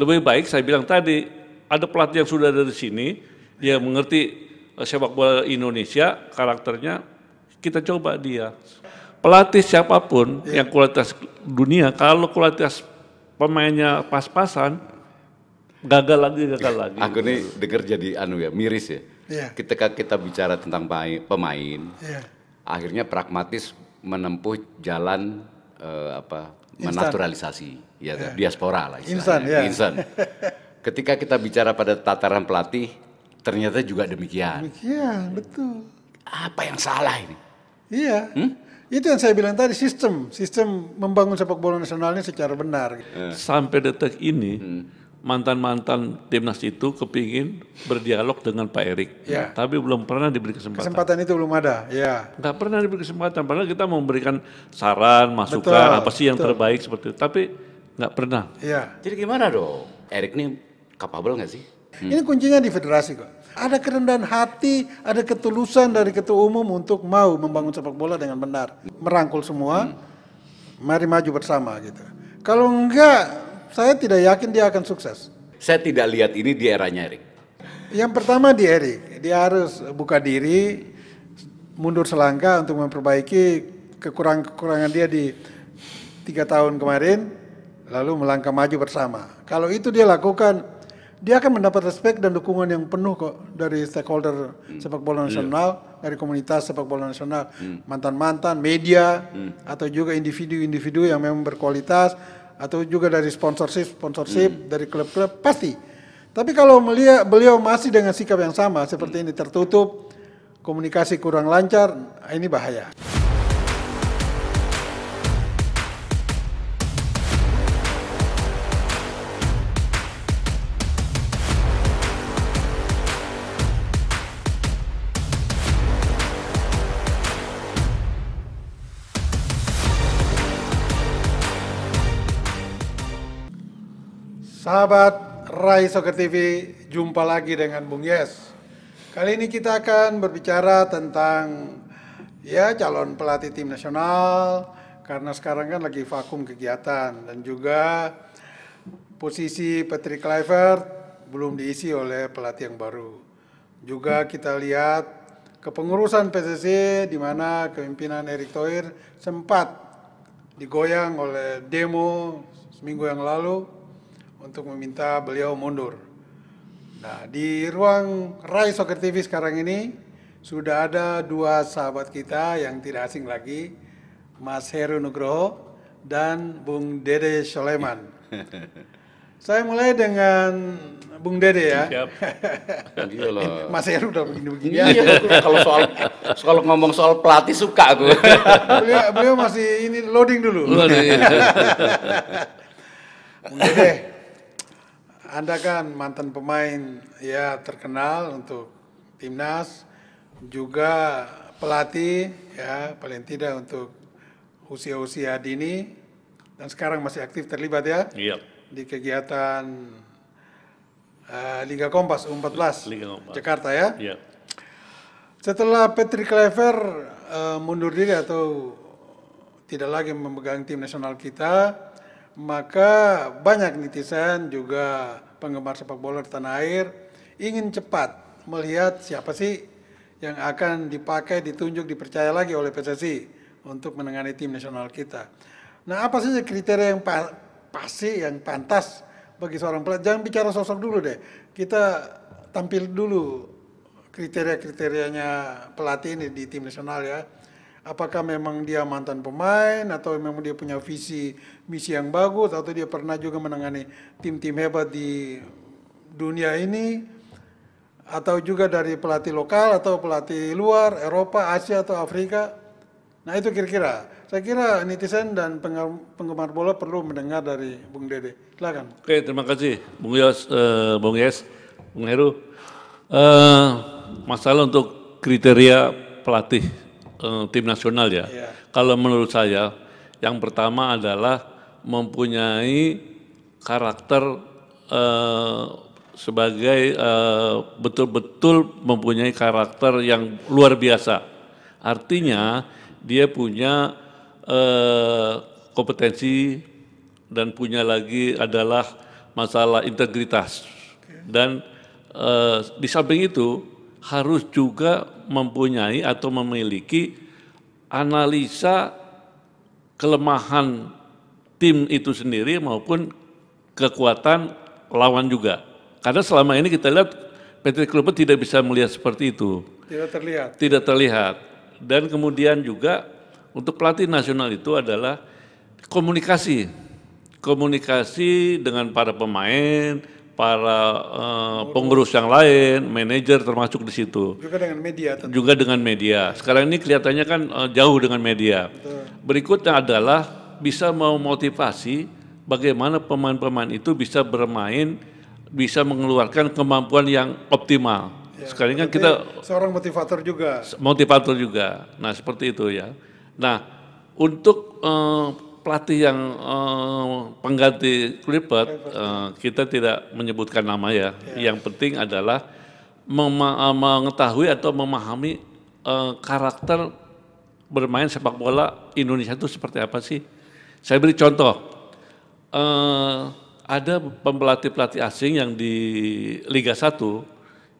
Lebih baik saya bilang tadi, ada pelatih yang sudah dari sini, dia mengerti sepak bola Indonesia, karakternya, kita coba dia. Pelatih siapapun yang kualitas dunia, kalau kualitas pemainnya pas-pasan, gagal lagi. Aku nih denger jadi miris ya. Ketika kita bicara tentang pemain, akhirnya pragmatis menempuh jalan menaturalisasi, diaspora lah istilahnya. Insan. Ketika kita bicara pada tataran pelatih, ternyata juga demikian. Demikian, betul. Apa yang salah ini? Iya. Itu yang saya bilang tadi, sistem membangun sepak bola nasional ini secara benar. Sampai detik ini, mantan-mantan timnas itu kepingin berdialog dengan Pak Erik, tapi belum pernah diberi kesempatan. Kesempatan itu belum ada, Nggak pernah diberi kesempatan, padahal kita memberikan saran, masukan, apa sih yang terbaik seperti itu, tapi nggak pernah. Jadi gimana dong? Erik ini capable nggak sih? Ini kuncinya di federasi kok. Ada kerendahan hati, ada ketulusan dari ketua umum untuk mau membangun sepak bola dengan benar. Merangkul semua, mari maju bersama gitu. Kalau enggak, saya tidak yakin dia akan sukses. Saya tidak lihat ini di eranya Erik. Yang pertama di Erik, dia harus buka diri, mundur selangkah untuk memperbaiki kekurangan dia di 3 tahun kemarin, lalu melangkah maju bersama. Kalau itu dia lakukan, dia akan mendapat respect dan dukungan yang penuh kok dari stakeholder sepak bola nasional, dari komunitas sepak bola nasional, mantan-mantan, media, atau juga individu-individu yang memang berkualitas, atau juga dari sponsorship dari klub-klub, pasti. Tapi kalau melihat beliau masih dengan sikap yang sama, seperti ini tertutup, komunikasi kurang lancar, ini bahaya. Sahabat Rai Soccer TV, jumpa lagi dengan Bung Yes. Kali ini kita akan berbicara tentang calon pelatih tim nasional, karena sekarang kan lagi vakum kegiatan, dan juga posisi Patrick Kluivert belum diisi oleh pelatih yang baru. Juga kita lihat kepengurusan PSSI di mana kepemimpinan Erick Thohir sempat digoyang oleh demo seminggu yang lalu untuk meminta beliau mundur. Nah, di ruang Rai Soccer TV sekarang ini sudah ada 2 sahabat kita yang tidak asing lagi, Mas Heru Nugroho dan Bung Dede Soleman. Saya mulai dengan Bung Dede ya. Siap. Mas Heru udah begini-begini. Kalau ngomong soal pelatih suka aku. beliau masih ini loading dulu. Bung Dede, Anda kan mantan pemain terkenal untuk timnas, juga pelatih paling tidak untuk usia-usia dini, dan sekarang masih aktif terlibat di kegiatan Liga Kompas U14 Jakarta ya. Setelah Patrick Kluivert mundur diri atau tidak lagi memegang tim nasional kita, maka banyak netizen juga penggemar sepak bola di tanah air ingin cepat melihat siapa sih yang akan dipakai, ditunjuk, dipercaya lagi oleh PSSI untuk menangani tim nasional kita. Nah, apa saja kriteria yang pasti, yang pantas bagi seorang pelatih? Jangan bicara sosok dulu deh, kita tampil dulu kriteria-kriterianya pelatih ini di tim nasional ya. Apakah memang dia mantan pemain, atau memang dia punya visi misi yang bagus, atau dia pernah juga menangani tim-tim hebat di dunia ini, atau juga dari pelatih lokal atau pelatih luar, Eropa, Asia atau Afrika. Nah, itu kira-kira. Saya kira netizen dan penggemar bola perlu mendengar dari Bung Dede. Silakan. Oke, terima kasih Bung Yes, Bung Heru. Masalah untuk kriteria pelatih tim nasional ya. Kalau menurut saya, yang pertama adalah mempunyai karakter sebagai betul-betul mempunyai karakter yang luar biasa. Artinya dia punya kompetensi dan punya lagi adalah masalah integritas. Dan di samping itu harus juga mempunyai atau memiliki analisa kelemahan tim itu sendiri maupun kekuatan lawan juga. Karena selama ini kita lihat Patrick Kluivert tidak bisa melihat seperti itu. Tidak terlihat. Tidak terlihat. Dan kemudian juga untuk pelatih nasional itu adalah komunikasi. Komunikasi dengan para pemain, para pengurus yang lain, manajer termasuk di situ. Juga dengan media tentu. Juga dengan media. Sekarang ini kelihatannya kan jauh dengan media. Betul. Berikutnya adalah bisa memotivasi bagaimana pemain-pemain itu bisa bermain, bisa mengeluarkan kemampuan yang optimal. Ya, sekarang kan kita seorang motivator juga. Motivator juga. Nah seperti itu ya. Nah untuk pelatih yang pengganti Kluivert, kita tidak menyebutkan nama ya. Yang penting adalah mengetahui atau memahami karakter bermain sepak bola Indonesia itu seperti apa sih. Saya beri contoh, ada pelatih-pelatih asing yang di Liga 1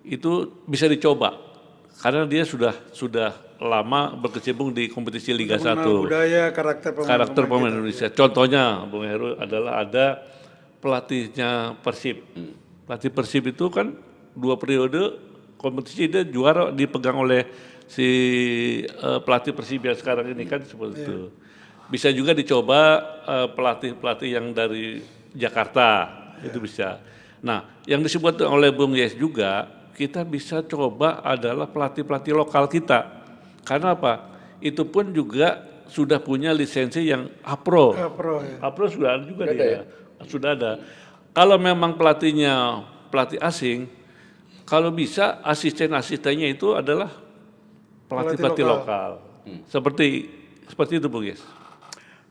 itu bisa dicoba karena dia sudah lama berkecimpung di kompetisi Liga 1. Budaya, karakter pemain Indonesia. Contohnya, Bung Heru, adalah ada pelatihnya Persib. Pelatih Persib itu kan 2 periode kompetisi dia juara dipegang oleh si pelatih Persib yang sekarang ini kan seperti itu. Bisa juga dicoba pelatih-pelatih yang dari Jakarta, itu bisa. Nah, yang disebut oleh Bung Yes juga, kita bisa coba adalah pelatih-pelatih lokal kita. Karena apa? Itu pun juga sudah punya lisensi yang APRO. APRO sudah ada juga dia. Sudah ada. Kalau memang pelatihnya pelatih asing, kalau bisa asisten-asistennya itu adalah pelatih-pelatih lokal. Seperti itu, Bung Yes.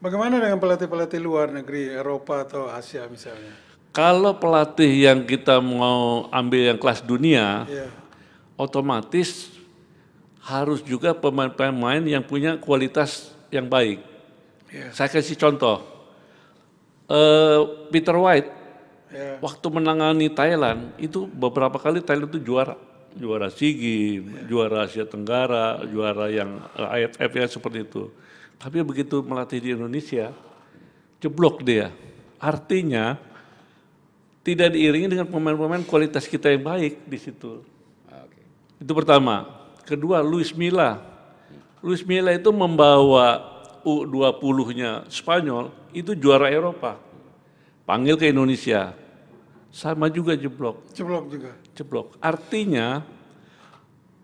Bagaimana dengan pelatih-pelatih luar negeri, Eropa atau Asia misalnya? Kalau pelatih yang kita mau ambil yang kelas dunia, otomatis harus juga pemain-pemain yang punya kualitas yang baik. Saya kasih contoh, Peter White, waktu menangani Thailand, itu beberapa kali Thailand itu juara SEA Games, juara Asia Tenggara, juara yang AFF ya seperti itu. Tapi begitu melatih di Indonesia, jeblok dia. Artinya tidak diiringi dengan pemain-pemain kualitas kita yang baik di situ. Itu pertama. Kedua, Luis Milla. Luis Milla itu membawa U20-nya Spanyol itu juara Eropa. Panggil ke Indonesia. Sama juga jeblok. Jeblok. Artinya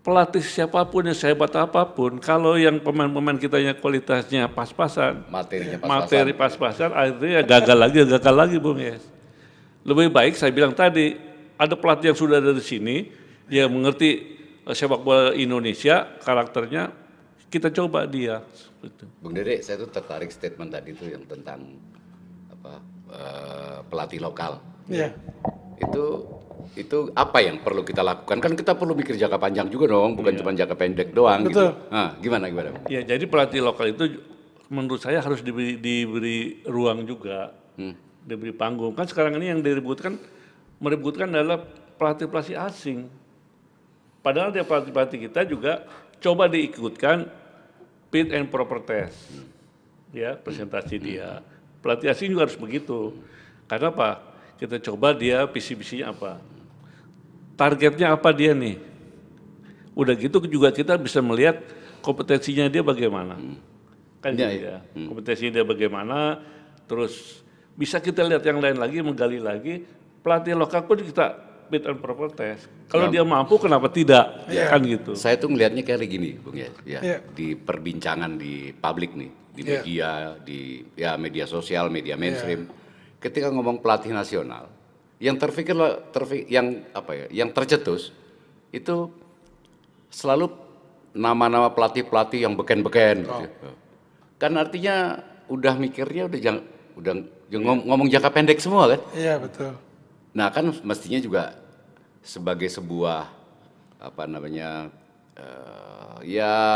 pelatih siapapun yang sehebat apapun, kalau yang pemain-pemain kita yang kualitasnya pas-pasan, materi pas-pasan, akhirnya gagal lagi Bung Yes. Lebih baik saya bilang tadi, ada pelatih yang sudah ada di sini, dia mengerti sepak bola Indonesia, karakternya, kita coba dia. Bung Dede, saya tuh tertarik statement tadi itu yang tentang pelatih lokal. Itu apa yang perlu kita lakukan? Kan kita perlu mikir jangka panjang juga dong, bukan cuma jangka pendek doang. Betul. Gitu. Nah, gimana? Ya, jadi pelatih lokal itu menurut saya harus diberi ruang juga, diberi panggung. Kan sekarang ini yang meributkan adalah pelatih-pelatih asing. Padahal dia pelatih-pelatih kita juga coba diikutkan fit and proper test, ya presentasi dia. Pelatih asing juga harus begitu. Karena apa? Kita coba dia visi-visinya apa. Targetnya apa dia nih? Udah gitu juga kita bisa melihat kompetensinya dia bagaimana. Kan ya. Kompetensinya dia bagaimana, terus bisa kita lihat yang lain lagi, menggali lagi. Pelatih lokal pun kita fit and proper test. Kalau dia mampu kenapa tidak? Kan gitu. Saya tuh melihatnya kayak gini, Bung ya. Di perbincangan di publik nih, di media, di media sosial, media mainstream. Ketika ngomong pelatih nasional, yang yang tercetus itu selalu nama-nama pelatih-pelatih yang beken-beken gitu. Kan artinya udah mikirnya udah ngomong jangka pendek semua kan? Iya, betul. Nah, kan mestinya juga sebagai sebuah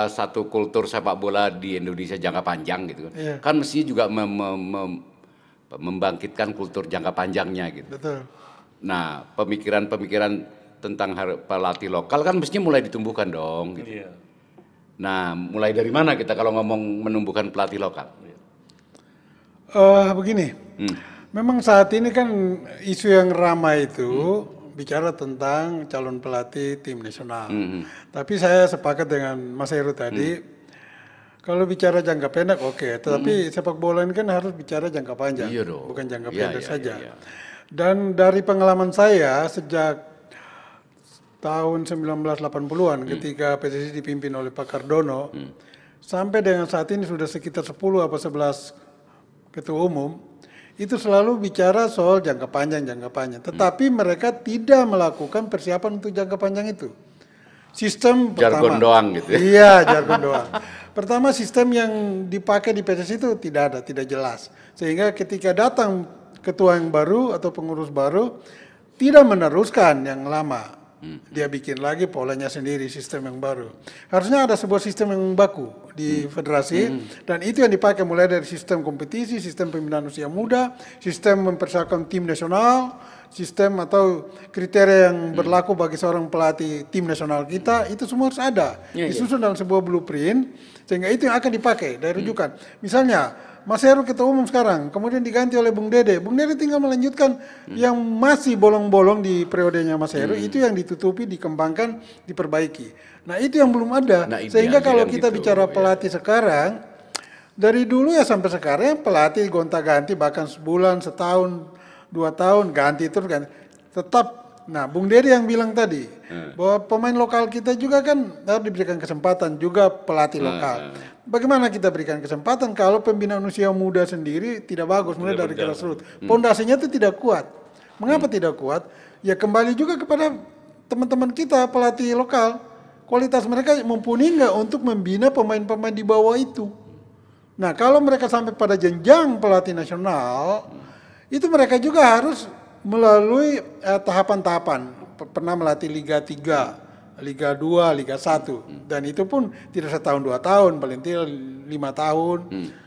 satu kultur sepak bola di Indonesia jangka panjang gitu kan. Kan mestinya juga membangkitkan kultur jangka panjangnya gitu. Betul. Nah, pemikiran-pemikiran tentang pelatih lokal kan mestinya mulai ditumbuhkan dong. Gitu. Iya. Nah, mulai dari mana kita kalau ngomong menumbuhkan pelatih lokal? Begini, memang saat ini kan isu yang ramai itu bicara tentang calon pelatih tim nasional. Tapi saya sepakat dengan Mas Heru tadi, kalau bicara jangka pendek oke, tetapi sepak bola ini kan harus bicara jangka panjang, Iya dong. bukan jangka Iya, pendek iya, saja. iya. Dan dari pengalaman saya sejak tahun 1980-an ketika PSSI dipimpin oleh Pak Cardono, sampai dengan saat ini sudah sekitar 10 atau 11 ketua umum, itu selalu bicara soal jangka panjang. Tetapi mereka tidak melakukan persiapan untuk jangka panjang itu. Sistem Jargon pertama, doang gitu ya. Iya, jargon doang. Pertama, sistem yang dipakai di PSSI itu tidak jelas. Sehingga ketika datang ketua yang baru atau pengurus baru, tidak meneruskan yang lama. Dia bikin lagi polanya sendiri, sistem yang baru. Harusnya ada sebuah sistem yang baku di federasi, dan itu yang dipakai mulai dari sistem kompetisi, sistem pembinaan usia muda, sistem mempersiapkan tim nasional, sistem atau kriteria yang berlaku bagi seorang pelatih tim nasional kita, itu semua harus ada. Disusun dalam sebuah blueprint, sehingga itu yang akan dipakai dari rujukan. Misalnya, Mas Heru ketua umum sekarang, kemudian diganti oleh Bung Dede. Bung Dede tinggal melanjutkan yang masih bolong-bolong di periodenya Mas Heru, itu yang ditutupi, dikembangkan, diperbaiki. Nah itu yang belum ada. Nah, Sehingga kalau kita gitu, bicara pelatih sekarang, dari dulu ya sampai sekarang pelatih gonta-ganti, bahkan sebulan, setahun, 2 tahun, ganti terus ganti. Tetap. Nah, Bung Dede yang bilang tadi bahwa pemain lokal kita juga kan harus diberikan kesempatan, juga pelatih lokal. Bagaimana kita berikan kesempatan kalau pembinaan usia muda sendiri tidak bagus, mulai dari grassroots. Pondasinya itu tidak kuat. Mengapa tidak kuat? Ya kembali juga kepada teman-teman kita pelatih lokal. Kualitas mereka mumpuni nggak untuk membina pemain-pemain di bawah itu. Nah, kalau mereka sampai pada jenjang pelatih nasional, itu mereka juga harus melalui tahapan-tahapan, pernah melatih Liga 3, Liga 2, Liga 1, dan itu pun tidak setahun 2 tahun, paling tidak 5 tahun.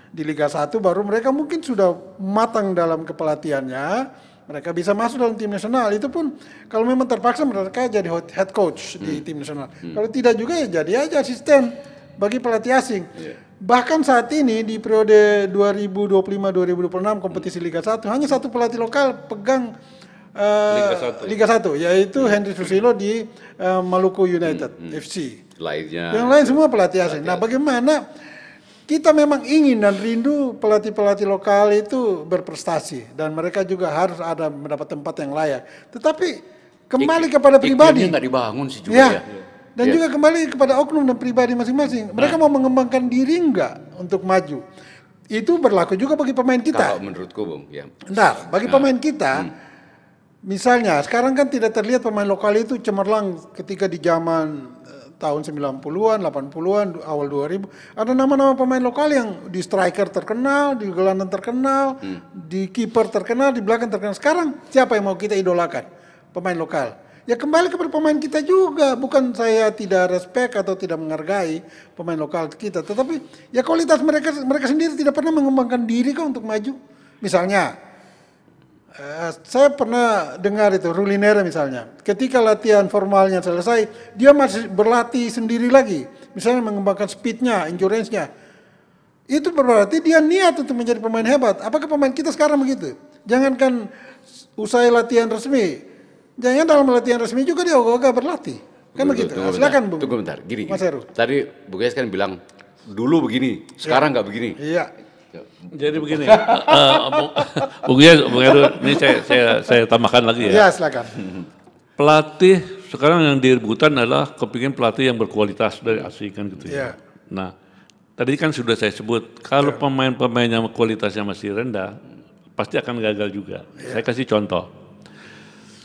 Di Liga 1 baru mereka mungkin sudah matang dalam kepelatihannya, mereka bisa masuk dalam tim nasional. Itu pun kalau memang terpaksa mereka jadi head coach di tim nasional. Kalau tidak juga ya jadi aja asisten bagi pelatih asing. Bahkan saat ini di periode 2025-2026 kompetisi Liga 1 hanya satu pelatih lokal pegang Liga 1, yaitu Henry Susilo di Maluku United FC. Yang lain semua pelatih asing. Nah, bagaimana kita memang ingin dan rindu pelatih-pelatih lokal itu berprestasi dan mereka juga harus ada mendapat tempat yang layak. Tetapi kembali kepada pribadi. Nggak dibangun sih juga ya. Dan juga kembali kepada oknum dan pribadi masing-masing. Mereka mau mengembangkan diri enggak untuk maju. Itu berlaku juga bagi pemain kita. Kalau menurutku, Bung, ya. Nah, bagi pemain kita, misalnya sekarang kan tidak terlihat pemain lokal itu cemerlang ketika di zaman tahun 90-an, 80-an, awal 2000. Ada nama-nama pemain lokal yang di striker terkenal, di gelandang terkenal, di kiper terkenal, di belakang terkenal. Sekarang siapa yang mau kita idolakan? Pemain lokal. Ya kembali kepada pemain kita juga, bukan saya tidak respect atau tidak menghargai pemain lokal kita, tetapi ya kualitas mereka sendiri tidak pernah mengembangkan diri kok untuk maju. Misalnya, saya pernah dengar itu Rulinera misalnya, ketika latihan formalnya selesai, dia masih berlatih sendiri lagi, misalnya mengembangkan speednya, endurance-nya. Itu berarti dia niat untuk menjadi pemain hebat. Apakah pemain kita sekarang begitu? Jangankan usai latihan resmi, jangan dalam latihan resmi juga dia ogah-ogah berlatih. Kan begitu. Silakan Bung. Tunggu bentar, gini. Mas Heru. Tadi Bu Ges kan bilang dulu begini, sekarang nggak begini. Iya. Jadi begini, Bung Heru, ini saya tambahkan lagi ya. Iya, silakan. Pelatih sekarang yang direbutan adalah kepingin pelatih yang berkualitas dari asing kan gitu ya. Nah, tadi kan sudah saya sebut, kalau pemain-pemainnya kualitasnya masih rendah, pasti akan gagal juga. Saya kasih contoh.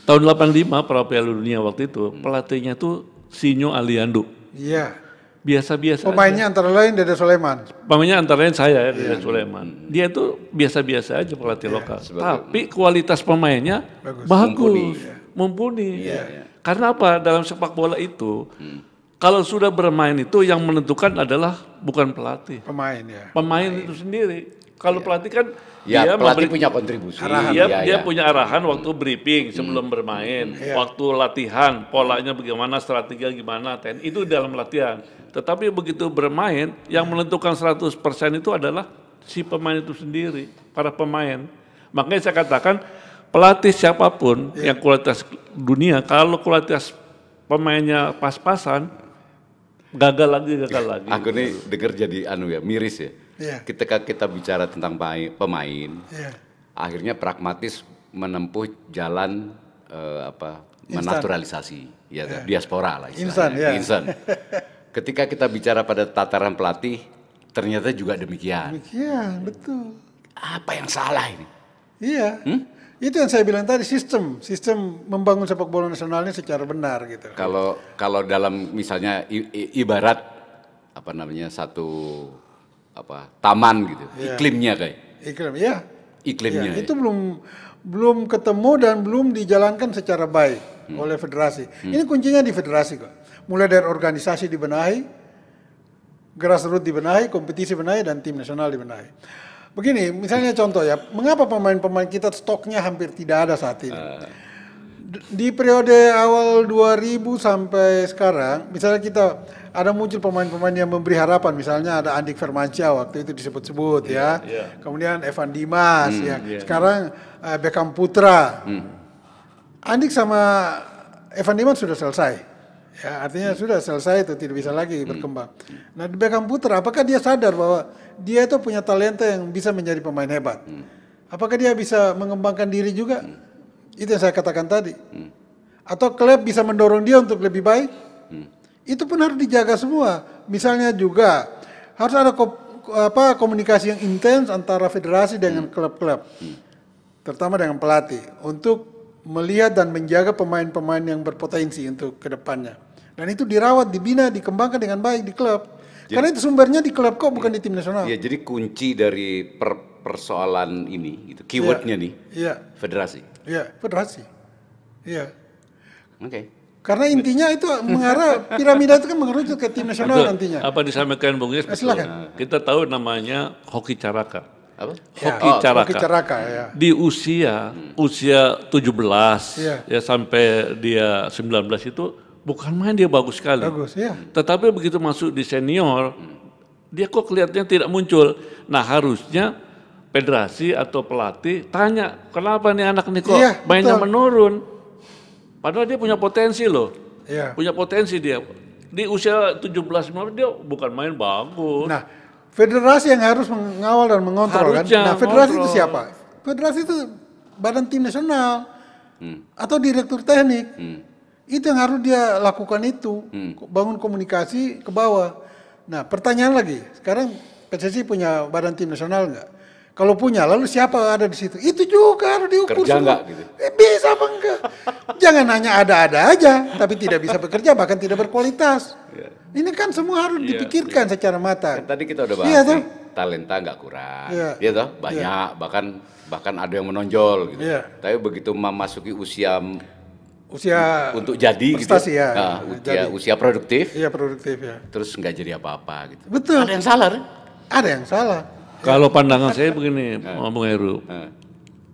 Tahun 85 pra Piala Dunia waktu itu, pelatihnya tuh Sinyo Aliando. Iya. Biasa-biasa. Pemainnya antara lain Dede Soleman. Pemainnya antara lain saya, Dede Soleman. Dia itu biasa-biasa aja pelatih lokal. Tapi kualitas pemainnya bagus, mumpuni. Karena apa? Dalam sepak bola itu, kalau sudah bermain itu yang menentukan adalah bukan pelatih. Pemain ya. Pemain itu sendiri. Kalau pelatih kan Ya, pelatih punya kontribusi. Dia punya arahan waktu briefing sebelum bermain, waktu latihan, polanya bagaimana, strategi gimana, itu dalam latihan. Tetapi begitu bermain, yang menentukan 100% itu adalah si pemain itu sendiri, para pemain. Makanya saya katakan pelatih siapapun yang kualitas dunia, kalau kualitas pemainnya pas-pasan, gagal lagi. Aku nih dengar jadi miris ya. Ketika kita bicara tentang pemain, akhirnya pragmatis menempuh jalan menaturalisasi, diaspora lah istilahnya. Instan. Ketika kita bicara pada tataran pelatih, ternyata juga demikian. Demikian, betul. Apa yang salah ini? Iya. Itu yang saya bilang tadi, sistem membangun sepak bola nasionalnya secara benar gitu. Kalau dalam misalnya ibarat satu taman gitu, iklimnya iklimnya itu belum ketemu dan belum dijalankan secara baik oleh federasi. Ini kuncinya di federasi kok. Mulai dari organisasi dibenahi, grassroots dibenahi, kompetisi dibenahi, dan tim nasional dibenahi. Begini, misalnya contoh ya, mengapa pemain-pemain kita stoknya hampir tidak ada saat ini? Di periode awal 2000 sampai sekarang, misalnya kita ada muncul pemain-pemain yang memberi harapan, misalnya ada Andik Firmansyah waktu itu disebut-sebut kemudian Evan Dimas sekarang Beckham Putra. Andik sama Evan Dimas sudah selesai. Ya, artinya sudah selesai itu, tidak bisa lagi berkembang. Nah, di Beckham Putra, apakah dia sadar bahwa dia itu punya talenta yang bisa menjadi pemain hebat? Apakah dia bisa mengembangkan diri juga? Itu yang saya katakan tadi. Atau klub bisa mendorong dia untuk lebih baik? Itu pun harus dijaga semua. Misalnya juga harus ada komunikasi yang intens antara federasi dengan klub-klub, terutama dengan pelatih, untuk melihat dan menjaga pemain-pemain yang berpotensi untuk kedepannya. Dan itu dirawat, dibina, dikembangkan dengan baik di klub. Karena itu sumbernya di klub kok, bukan di tim nasional. Iya, jadi kunci dari persoalan ini, gitu, keywordnya federasi. Iya, federasi. Iya. Oke. Karena intinya itu mengarah, piramida itu kan mengerucut ke tim nasional nantinya. Apa disampaikan Bung Yes? Silakan. Kita tahu namanya hoki caraka. Apa? Hoki caraka. Di usia 17 sampai dia 19 itu bukan main dia bagus sekali. Tetapi begitu masuk di senior, dia kok kelihatannya tidak muncul. Nah, harusnya federasi atau pelatih tanya, kenapa nih anak ini kok mainnya menurun? Padahal dia punya potensi loh. Punya potensi dia. Di usia 17-19 dia bukan main bagus. Nah, federasi yang harus mengawal dan mengontrol kan. Nah, federasi itu siapa? Federasi itu badan tim nasional atau direktur teknik. Itu yang harus dia lakukan itu, bangun komunikasi ke bawah. Nah, pertanyaan lagi, sekarang PSSI punya badan tim nasional nggak? Kalau punya, lalu siapa ada di situ? Itu juga harus diukur. Kerja nggak gitu? Bisa apa enggak? Jangan hanya ada-ada aja, tapi tidak bisa bekerja, bahkan tidak berkualitas. Ini kan semua harus dipikirkan secara matang. Kan tadi kita udah bahas talenta nggak kurang, banyak, bahkan ada yang menonjol gitu. Tapi begitu memasuki usia untuk jadi prestasi, gitu, usia produktif, terus nggak jadi apa-apa gitu. Betul. Ada yang salah, Ada yang salah. Kalau pandangan saya begini, Bung Heru,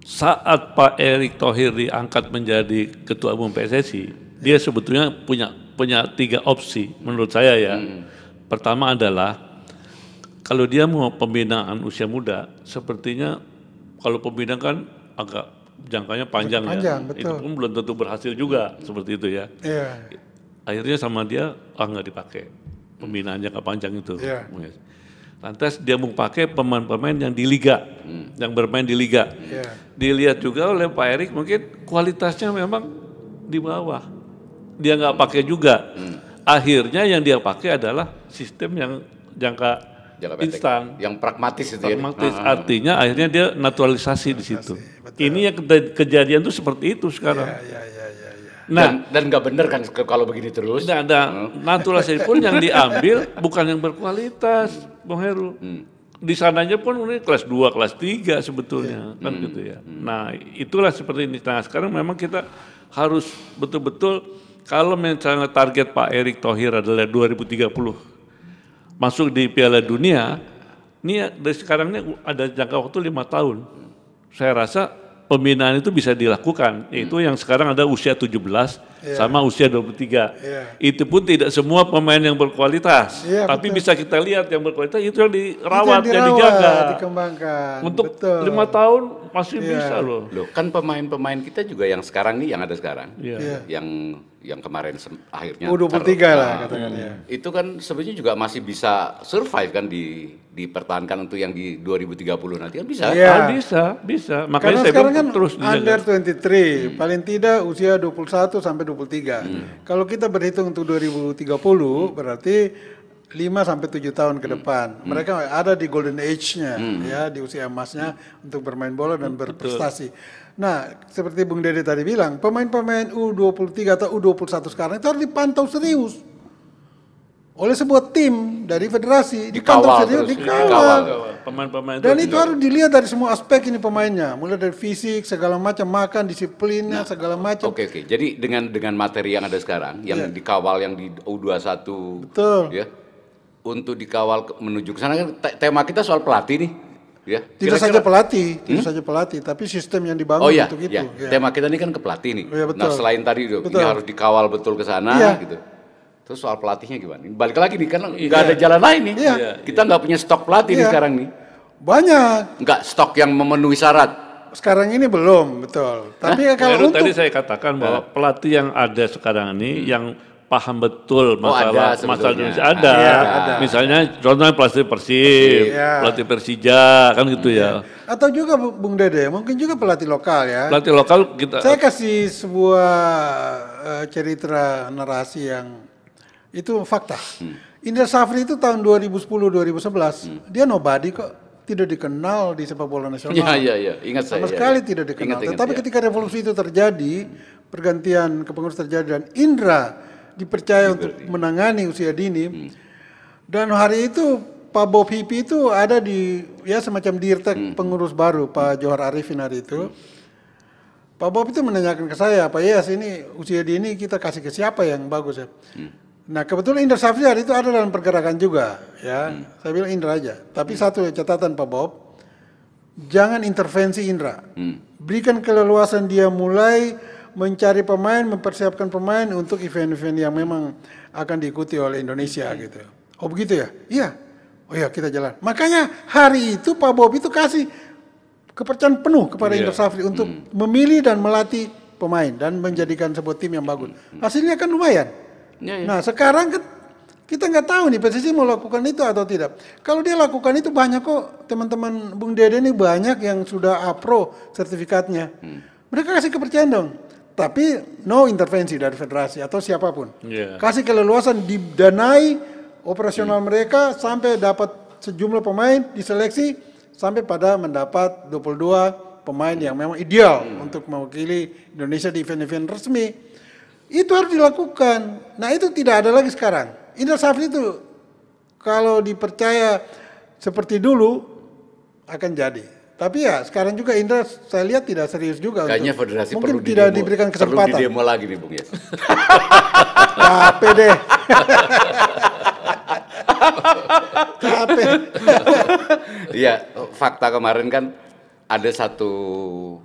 saat Pak Erick Thohir diangkat menjadi Ketua Umum PSSI, dia sebetulnya punya 3 opsi menurut saya ya. Pertama adalah kalau dia mau pembinaan usia muda, sepertinya kalau pembinaan kan agak jangkanya panjang ya. Betul. Itu pun belum tentu berhasil juga seperti itu ya. Akhirnya sama dia nggak dipakai pembinaan jangka panjang itu. Lantas dia mau pakai pemain-pemain yang di liga, yang bermain di liga. Dilihat juga oleh Pak Erick mungkin kualitasnya memang di bawah. Dia nggak pakai juga. Akhirnya yang dia pakai adalah sistem yang jangka instan, yang pragmatis itu. Pragmatis, artinya akhirnya dia naturalisasi di situ. Ini yang kejadian tuh seperti itu sekarang. Nah, dan nggak benar kan kalau begini terus. Ada naturalisasi pun yang diambil bukan yang berkualitas, Bung Heru. Di sananya pun ini kelas 2, kelas 3 sebetulnya, kan gitu ya. Nah, itulah seperti ini. Nah, sekarang memang kita harus betul-betul, kalau misalnya target Pak Erick Thohir adalah 2030 masuk di Piala Dunia, Ini dari sekarang ini ada jangka waktu 5 tahun. Saya rasa pembinaan itu bisa dilakukan, yaitu yang sekarang ada usia 17 sama usia 23. Itu pun tidak semua pemain yang berkualitas, tapi betul. Bisa kita lihat yang berkualitas itu yang dirawat, yang dijaga, dikembangkan. Untuk 5 tahun masih bisa loh. Loh, kan pemain-pemain kita juga yang sekarang nih, yang ada sekarang, yang kemarin akhirnya U23 lah katakan ya. Itu kan sebenarnya juga masih bisa survive kan dipertahankan untuk yang di 2030 nanti kan bisa. Bisa. Makanya karena saya sekarang kan terus under 23, paling tidak usia 21 sampai 23. Kalau kita berhitung untuk 2030 berarti 5 sampai 7 tahun ke depan. Mereka ada di golden age-nya ya, di usia emasnya untuk bermain bola dan berprestasi. Nah, seperti Bung Dede tadi bilang, pemain-pemain U23 atau U21 sekarang itu harus dipantau serius oleh sebuah tim dari federasi, dipantau serius, dikawal. Pemain-pemain dan itu harus dilihat dari semua aspek ini pemainnya, mulai dari fisik, segala macam, makan, disiplinnya, segala macam. Oke. Jadi dengan materi yang ada sekarang, yang dikawal yang di U21, betul. Ya, untuk dikawal menuju ke sana kan tema kita soal pelatih nih. Ya, tidak saja pelatih, tapi sistem yang dibangun untuk itu. Ya. Tema kita ini kan ke pelatih nih. Nah, selain tadi ini harus dikawal betul ke sana, gitu. Terus soal pelatihnya gimana? Balik lagi nih, karena nggak ada jalan lain nih. Kita nggak punya stok pelatih nih sekarang nih. Banyak. Nggak stok yang memenuhi syarat. Sekarang ini belum, betul. Tapi kalau untuk tadi saya katakan bahwa pelatih yang ada sekarang ini yang paham betul masalah Indonesia ada. Misalnya contohnya pelatih Persib, pelatih Persija kan gitu ya. Atau juga Bung Dede, mungkin juga pelatih lokal ya. Pelatih lokal kita. Saya kasih sebuah cerita narasi yang itu fakta. Indra Safri itu tahun 2010-2011 dia nobody kok, tidak dikenal di sepak bola nasional. Iya, ingat saya. Sama sekali tidak dikenal. Tetapi ketika revolusi itu terjadi, pergantian kepengurusan terjadi dan Indra dipercaya untuk menangani usia dini. Dan hari itu Pak Bob Hippie itu ada di semacam dirtek pengurus baru Pak Johar Arifin hari itu. Pak Bob itu menanyakan ke saya, Pak Yes ini usia dini kita kasih ke siapa yang bagus ya? Nah kebetulan Indra Safri hari itu ada dalam pergerakan juga ya. Saya bilang Indra aja. Tapi satu catatan Pak Bob, jangan intervensi Indra. Berikan keleluasan dia mulai mencari pemain, mempersiapkan pemain untuk event-event yang memang akan diikuti oleh Indonesia gitu. Oh begitu ya? Iya. Oh ya kita jalan. Makanya hari itu Pak Bob itu kasih kepercayaan penuh kepada Indra Safri untuk memilih dan melatih pemain dan menjadikan sebuah tim yang bagus. Hasilnya kan lumayan. Nah sekarang kan kita nggak tahu nih PSSI mau lakukan itu atau tidak. Kalau dia lakukan itu banyak kok teman-teman Bung Dede ini banyak yang sudah A-Pro sertifikatnya. Mereka kasih kepercayaan dong. Tapi no intervensi dari federasi atau siapapun. Kasih keleluasan, didanai operasional mereka sampai dapat sejumlah pemain diseleksi sampai pada mendapat 22 pemain yang memang ideal untuk mewakili Indonesia di event-event resmi. Itu harus dilakukan. Nah itu tidak ada lagi sekarang. Indra Safri itu kalau dipercaya seperti dulu akan jadi. Tapi ya sekarang juga Indra saya lihat tidak serius juga. Kayaknya federasi mungkin perlu tidak diberikan kesempatan. Perlu di demo lagi nih Bung Yes. Capek deh. Capek. Iya, fakta kemarin kan ada satu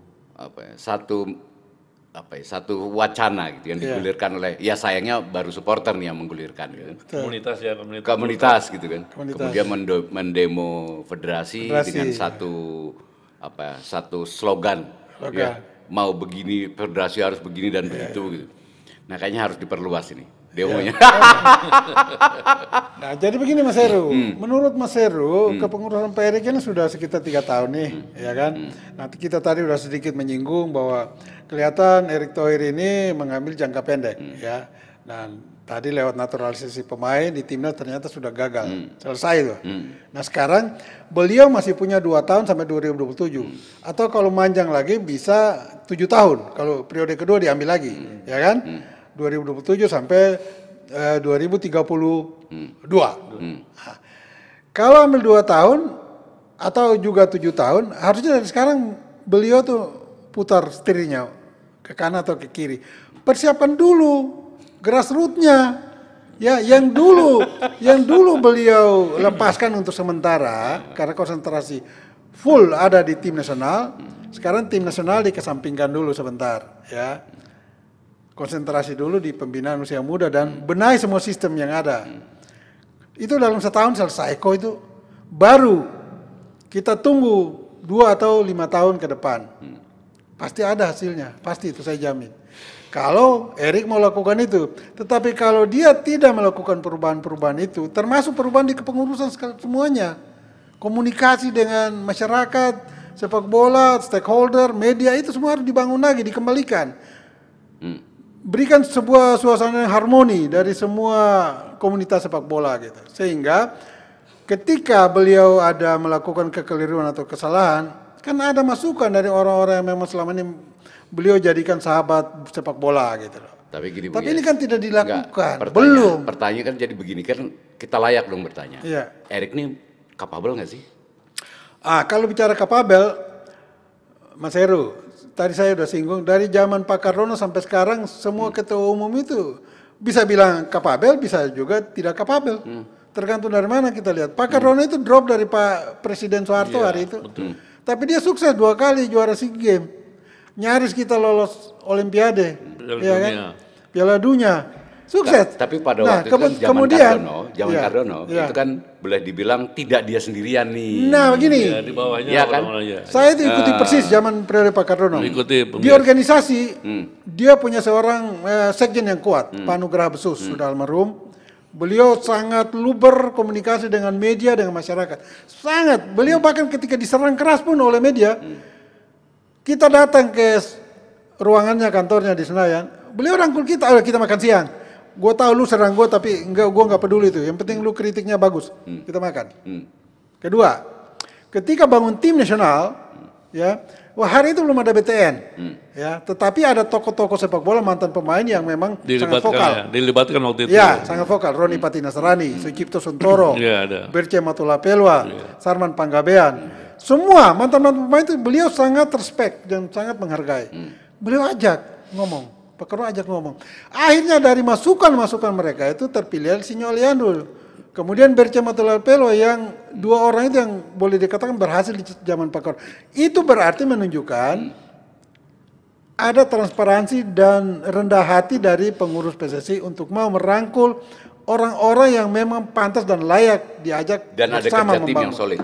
wacana gitu yang digulirkan oleh, ya sayangnya baru supporter nih yang menggulirkan gitu. Komunitas gitu kan. Kemudian mendemo federasi dengan satu slogan. Ya, mau begini, federasi harus begini dan begitu gitu. Nah kayaknya harus diperluas ini demonya. Nah jadi begini Mas Heru, menurut Mas Heru kepengurusan Pak Erik ini sudah sekitar 3 tahun nih, ya kan? Nanti kita tadi udah sedikit menyinggung bahwa kelihatan Erick Thohir ini mengambil jangka pendek, ya. Dan tadi lewat naturalisasi pemain di timnas ternyata sudah gagal, selesai tuh. Nah sekarang beliau masih punya 2 tahun sampai 2027, atau kalau manjang lagi bisa 7 tahun kalau periode kedua diambil lagi, ya kan? 2027 sampai 2032. Nah, kalau ambil 2 tahun atau juga 7 tahun, harusnya dari sekarang beliau tuh putar setirnya ke kanan atau ke kiri. Persiapkan dulu grassroots-nya. Ya, yang dulu beliau lepaskan untuk sementara karena konsentrasi full ada di tim nasional. Sekarang tim nasional dikesampingkan dulu sebentar, ya. Konsentrasi dulu di pembinaan usia muda dan benahi semua sistem yang ada. Itu dalam setahun selesai kok itu. Baru kita tunggu 2 atau 5 tahun ke depan. Pasti ada hasilnya, pasti itu saya jamin. Kalau Erik mau lakukan itu, tetapi kalau dia tidak melakukan perubahan-perubahan itu, termasuk perubahan di kepengurusan semuanya, komunikasi dengan masyarakat, sepak bola, stakeholder, media itu semua harus dibangun lagi, dikembalikan. Berikan sebuah suasana yang harmoni dari semua komunitas sepak bola gitu. Sehingga ketika beliau ada melakukan kekeliruan atau kesalahan, kan ada masukan dari orang-orang yang memang selama ini beliau jadikan sahabat sepak bola gitu loh. Tapi gini, Tapi ini kan tidak dilakukan. Belum. Pertanyaan kan jadi begini, kan kita layak dong bertanya. Iya. Erik ini kapabel nggak sih? Kalau bicara kapabel, Mas Heru, tadi saya udah singgung, dari zaman Pak Kardono sampai sekarang semua ketua umum itu bisa bilang kapabel, bisa juga tidak kapabel. Tergantung dari mana kita lihat. Pak Kardono itu drop dari Pak Presiden Soeharto hari itu. Betul. Tapi dia sukses 2 kali juara SEA Games. Nyaris kita lolos Olimpiade, ya kan? Piala Dunia, sukses. Tapi pada waktu itu kan zaman Kardono ya. itu kan boleh dibilang tidak dia sendirian nih. Nah begini, di bawahnya ya kan? Saya itu ikuti persis zaman periode Pak Kardono. Di organisasi, dia punya seorang sekjen yang kuat, Pak Nugraha Besus, sudah almarhum. Beliau sangat luber komunikasi dengan media, dengan masyarakat. Sangat. Beliau bahkan ketika diserang keras pun oleh media, kita datang ke ruangannya, kantornya di Senayan. Beliau rangkul kita, kita makan siang. Gue tahu lu serang gue, tapi gue nggak peduli itu. Yang penting lu kritiknya bagus, kita makan. Kedua, ketika bangun tim nasional, ya, hari itu belum ada BTN, ya, tetapi ada tokoh-tokoh sepak bola mantan pemain yang memang sangat vokal. Dilibatkan waktu itu. Ya, sangat vokal. Roni Patinasarani, Sucipto Suntoro, Berce Matulapelwa, Sarman Panggabean. Semua mantan-mantan pemain itu beliau sangat respect dan sangat menghargai. Beliau ajak ngomong, Pak Karno ajak ngomong. Akhirnya dari masukan-masukan mereka itu terpilih Sinyo Aliandro. Kemudian Berce Matulapelwa yang 2 orang itu yang boleh dikatakan berhasil di zaman Pak Karno. Itu berarti menunjukkan ada transparansi dan rendah hati dari pengurus PSSI untuk mau merangkul orang-orang yang memang pantas dan layak diajak dan bersama ada kerja tim yang solid.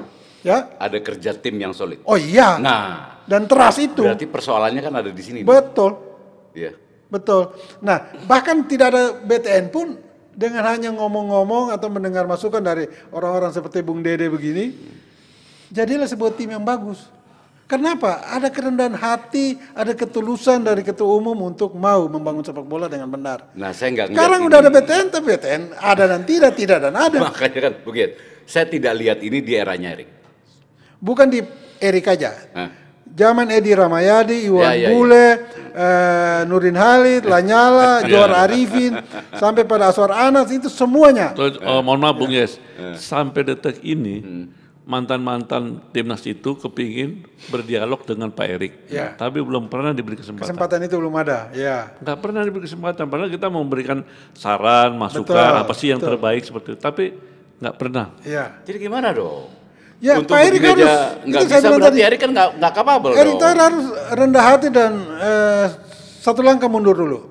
Ya, ada kerja tim yang solid. Oh iya. Nah, dan trust itu. Berarti persoalannya kan ada di sini. Betul. Iya. Betul. Nah, bahkan tidak ada BTN pun dengan hanya ngomong-ngomong atau mendengar masukan dari orang-orang seperti Bung Dede begini, jadilah sebuah tim yang bagus. Kenapa? Ada kerendahan hati, ada ketulusan dari ketua umum untuk mau membangun sepak bola dengan benar. Nah, saya nggak. Sekarang udah ada BTN, tapi BTN ada dan tidak dan ada. Makanya kan begitu. Saya tidak lihat ini di eranya Erik. Bukan di Erik aja. Zaman Edi Ramayadi, Iwan Bule, Nurin Halid, Lanyala, Johar Arifin, sampai pada Aswar Anas itu semuanya. Mohon maaf Bung Yes, sampai detik ini mantan-mantan timnas itu kepingin berdialog dengan Pak Erik, tapi belum pernah diberi kesempatan. Kesempatan itu belum ada, ya. Nggak pernah diberi kesempatan, padahal kita memberikan saran, masukan, apa sih yang terbaik seperti itu, tapi nggak pernah. Ya. Jadi gimana dong? Ya, untuk Pak Erik harus nggak bisa berarti Erik kan nggak kapabel. Erik harus rendah hati dan 1 langkah mundur dulu.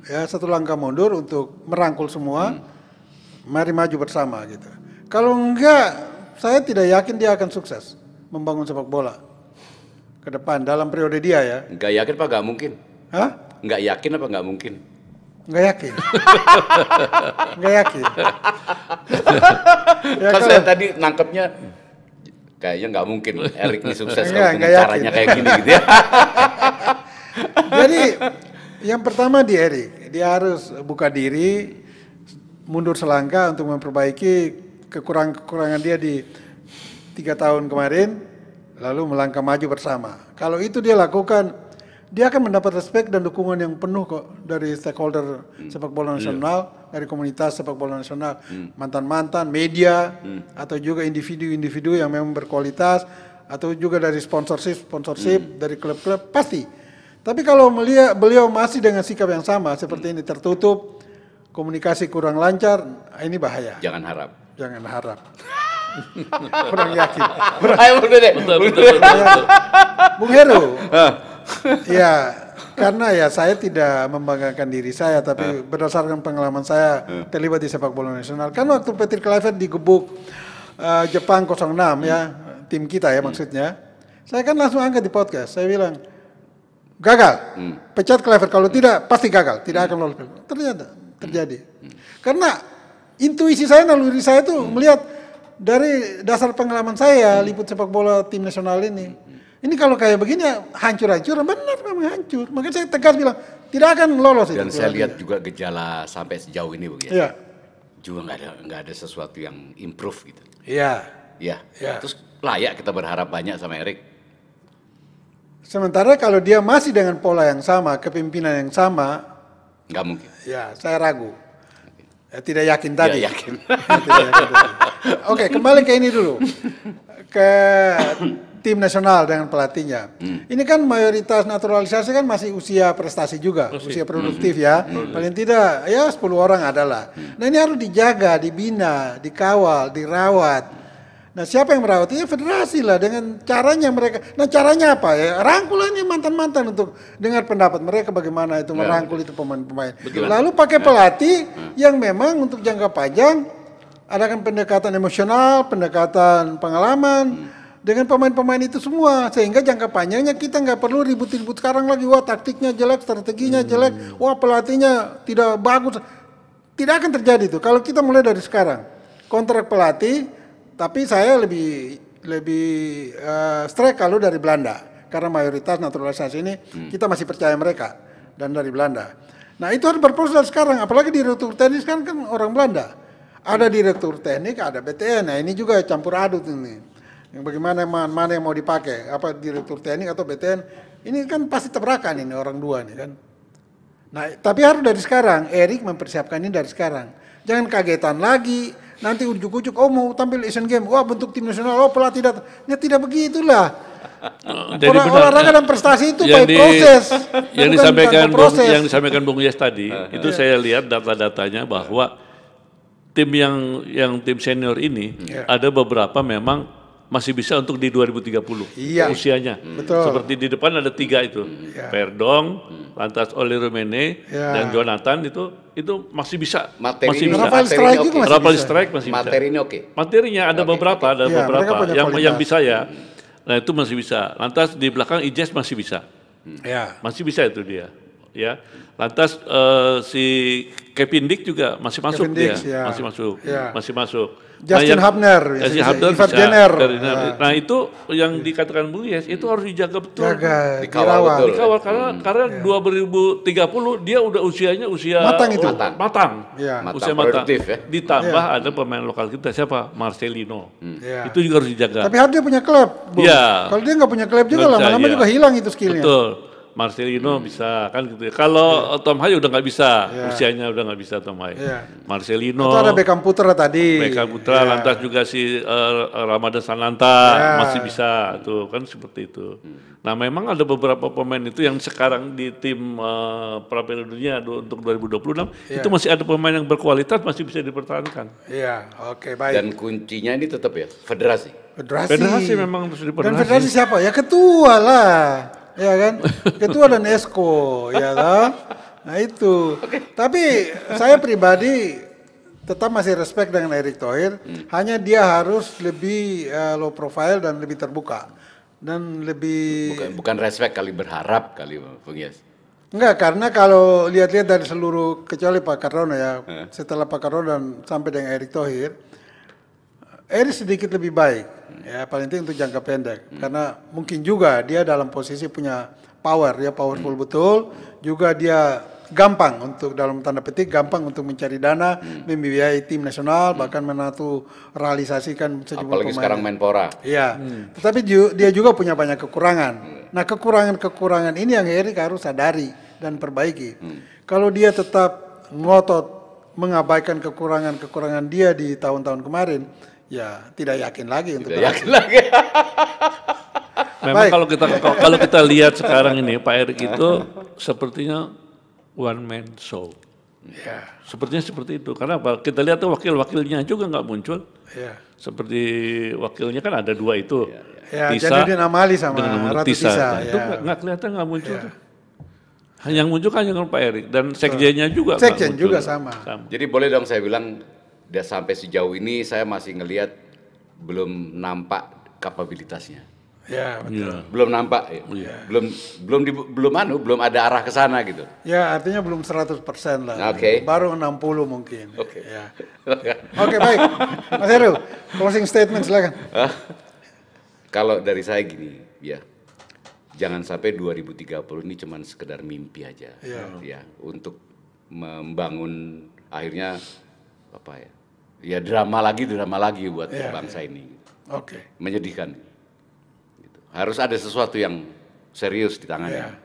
Ya, 1 langkah mundur untuk merangkul semua. Mari maju bersama gitu. Kalau enggak, saya tidak yakin dia akan sukses membangun sepak bola ke depan dalam periode dia ya. Nggak yakin apa nggak mungkin? Hah? Nggak yakin apa nggak mungkin? Nggak yakin. Nggak yakin. Ya, kan saya tadi nangkepnya kayaknya nggak mungkin Erik ini sukses kalau dengan caranya kayak gini gitu ya. Jadi yang pertama di Erik, dia harus buka diri, mundur selangkah untuk memperbaiki kekurangan dia di 3 tahun kemarin, lalu melangkah maju bersama. Kalau itu dia lakukan, dia akan mendapat respect dan dukungan yang penuh kok dari stakeholder sepak bola nasional, dari komunitas sepak bola nasional, mantan-mantan, media, atau juga individu-individu yang memang berkualitas, atau juga dari sponsorship dari klub-klub, pasti. Tapi kalau melihat beliau masih dengan sikap yang sama seperti ini, tertutup, komunikasi kurang lancar, ini bahaya. Jangan harap. Jangan harap. Kurang yakin. Ayo Betul. Bung Heru, ya karena ya saya tidak membanggakan diri saya, tapi berdasarkan pengalaman saya terlibat di sepak bola nasional. Kan waktu Patrick Kluivert digebuk Jepang 06 ya, tim kita ya maksudnya. Saya kan langsung angkat di podcast, saya bilang, gagal, pecat Kluivert, kalau tidak pasti gagal, tidak akan lolos. Ternyata terjadi. Karena intuisi saya, naluri saya itu melihat dari dasar pengalaman saya liput sepak bola tim nasional ini. Ini kalau kayak begini ya hancur-hancur, benar memang hancur. Makanya saya tegas bilang tidak akan lolos. Dan itu. saya lihat juga gejala sampai sejauh ini begitu. Iya. Juga nggak ada sesuatu yang improve gitu. Iya. Ya. Ya. Terus layak kita berharap banyak sama Erik. Sementara kalau dia masih dengan pola yang sama, kepemimpinan yang sama, Nggak mungkin. ya saya ragu. Tidak yakin tadi. Ya, yakin. Tidak yakin tadi. Oke, kembali ke ini dulu. Ke tim nasional dengan pelatihnya. Ini kan mayoritas naturalisasi kan masih usia prestasi juga, usia produktif ya. Paling tidak ya 10 orang adalah. Nah ini harus dijaga, dibina, dikawal, dirawat. Nah siapa yang merawat? Ya federasi lah dengan caranya mereka. Nah caranya apa ya? Rangkulannya mantan-mantan untuk dengar pendapat mereka bagaimana itu merangkul itu pemain-pemain. Lalu pakai pelatih yang memang untuk jangka panjang adakan pendekatan emosional, pendekatan pengalaman dengan pemain-pemain itu semua, sehingga jangka panjangnya kita nggak perlu ribut-ribut sekarang lagi, wah taktiknya jelek, strateginya jelek, wah pelatihnya tidak bagus. Tidak akan terjadi itu kalau kita mulai dari sekarang. Kontrak pelatih, tapi saya lebih strike kalau dari Belanda, karena mayoritas naturalisasi ini kita masih percaya mereka dan dari Belanda. Nah itu harus berproses sekarang, apalagi direktur teknik kan orang Belanda. Ada direktur teknik, ada BTN. Nah ini juga campur aduk ini. Yang bagaimana mana yang mau dipakai? Apa direktur teknik atau BTN? Ini kan pasti tabrakan ini orang dua nih kan. Nah tapi harus dari sekarang. Erik mempersiapkan ini dari sekarang. Jangan kagetan lagi. Nanti ujuk-ujuk, oh mau tampil Asian Games, wah bentuk tim nasional, oh pelatih datang. Ya tidak begitulah. Olahraga dan prestasi itu by proses. Yang disampaikan Bung Yes tadi, itu saya lihat data-datanya bahwa tim yang tim senior ini ada beberapa memang masih bisa untuk di 2030 usianya. Betul. Seperti di depan ada 3 itu, Perdong, lantas Oli Rumene dan Jonathan itu masih bisa. Rafael Strike masih bisa. Materinya oke. Materinya ada beberapa yang bisa ya. Nah itu masih bisa. Lantas di belakang Ijes masih bisa. Masih bisa itu dia. Ya. Lantas si Kevin Dick juga masih masuk masih masuk. Justin Hubner, Ivar Jenner. Nah itu yang dikatakan Bung Yes itu harus dijaga betul. Dikawal karena 2030 dia udah usianya matang itu. Usia matang. Ya. Ditambah ada pemain lokal kita siapa? Marcelino. Itu juga harus dijaga. Tapi harus dia punya klub. Kalau dia nggak punya klub juga lama-lama juga hilang itu skillnya. Betul. Marcelino bisa kan gitu ya. Kalau Tom Hai udah nggak bisa, usianya udah nggak bisa Tom Hai. Marcelino. Atau ada Beckham Putra tadi. Beckham Putra, lantas juga si Ramadan Sananta masih bisa tuh kan seperti itu. Nah memang ada beberapa pemain itu yang sekarang di tim Prapiala Dunia untuk 2026 itu masih ada pemain yang berkualitas masih bisa dipertahankan. Iya, oke baik. Dan kuncinya ini tetap ya federasi. Federasi memang harus dipertahankan. Dan federasi siapa? Ya ketua lah. Ya kan, ketua dan esko, ya kan. Nah itu. Tapi saya pribadi tetap masih respect dengan Erick Thohir. Hanya dia harus lebih low profile dan lebih terbuka dan lebih. Bukan respect kali, berharap kali, Bung Yes. Enggak, karena kalau lihat-lihat dari seluruh kecuali Pak Kardono ya, setelah Pak Kardono dan sampai dengan Erick Thohir, Erik sedikit lebih baik, ya paling penting untuk jangka pendek, karena mungkin juga dia dalam posisi punya power, dia powerful betul, juga dia gampang untuk dalam tanda petik gampang untuk mencari dana, membiayai tim nasional, bahkan menaturalisasikan sejumlah pemain. Apalagi sekarang Menpora. Iya, tetapi dia juga punya banyak kekurangan. Nah kekurangan ini yang Erik harus sadari dan perbaiki. Kalau dia tetap ngotot mengabaikan kekurangan dia di tahun-tahun kemarin, ya tidak yakin lagi untuk yakin lagi. Memang kalau kita lihat sekarang ini Pak Erik itu sepertinya one man show. Ya. Sepertinya seperti itu. Karena apa? Kita lihat tuh wakil-wakilnya juga nggak muncul. Ya. Seperti wakilnya kan ada 2 itu. Ya, Tisa Jainuddin Amali sama dengan Ratu Tisa. Itu Ya. nggak kelihatan nggak muncul. Tuh. Yang muncul kan yang Pak Erik dan sekjennya juga. Sekjen juga sama. Jadi boleh dong saya bilang, sampai sejauh ini saya masih ngelihat belum nampak kapabilitasnya. Ya, betul. Ya. Belum nampak, ya. belum ada arah ke sana gitu. Ya, artinya belum 100% lah. Oke. Baru 60 mungkin. Oke. Ya. Oke, baik. Mas Heru, closing statement silakan. Kalau dari saya gini, ya, jangan sampai 2030 ini cuma sekedar mimpi aja, ya, untuk membangun akhirnya apa ya, ya drama lagi buat bangsa ini. Oke. Menyedihkan. Gitu. Harus ada sesuatu yang serius di tangannya.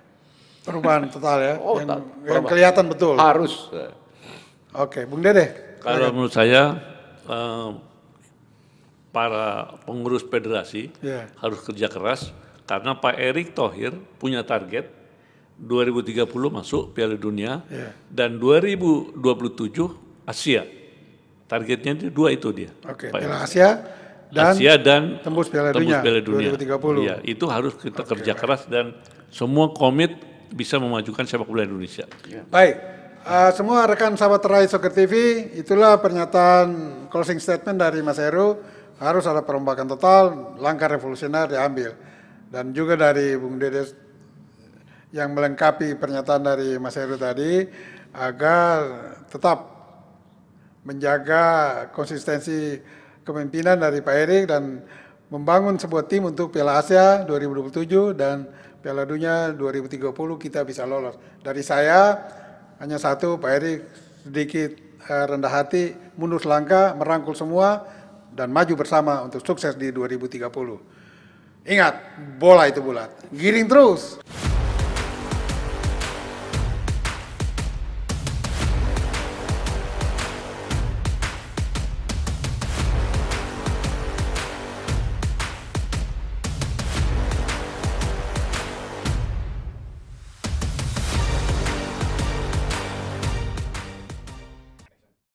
Perubahan total ya, Oh, yang kelihatan betul. Harus. Oke, Bung Dede. Kalau menurut saya para pengurus federasi harus kerja keras karena Pak Erick Thohir punya target 2030 masuk Piala Dunia dan 2027 Asia. Targetnya 2 itu dia. Oke, Pak Piala Asia dan tembus Piala Dunia 2030. Iya, itu harus kita kerja keras dan semua komit bisa memajukan sepak bola Indonesia. Baik, semua rekan sahabat Rai Soccer TV, itulah pernyataan closing statement dari Mas Heru. Harus ada perombakan total, langkah revolusioner diambil. Dan juga dari Bung Dede yang melengkapi pernyataan dari Mas Heru tadi, agar tetap menjaga konsistensi kepemimpinan dari Pak Erik dan membangun sebuah tim untuk Piala Asia 2027 dan Piala Dunia 2030 kita bisa lolos. Dari saya hanya satu, Pak Erik sedikit rendah hati, mundur selangkah, merangkul semua dan maju bersama untuk sukses di 2030. Ingat, bola itu bulat. Giring terus.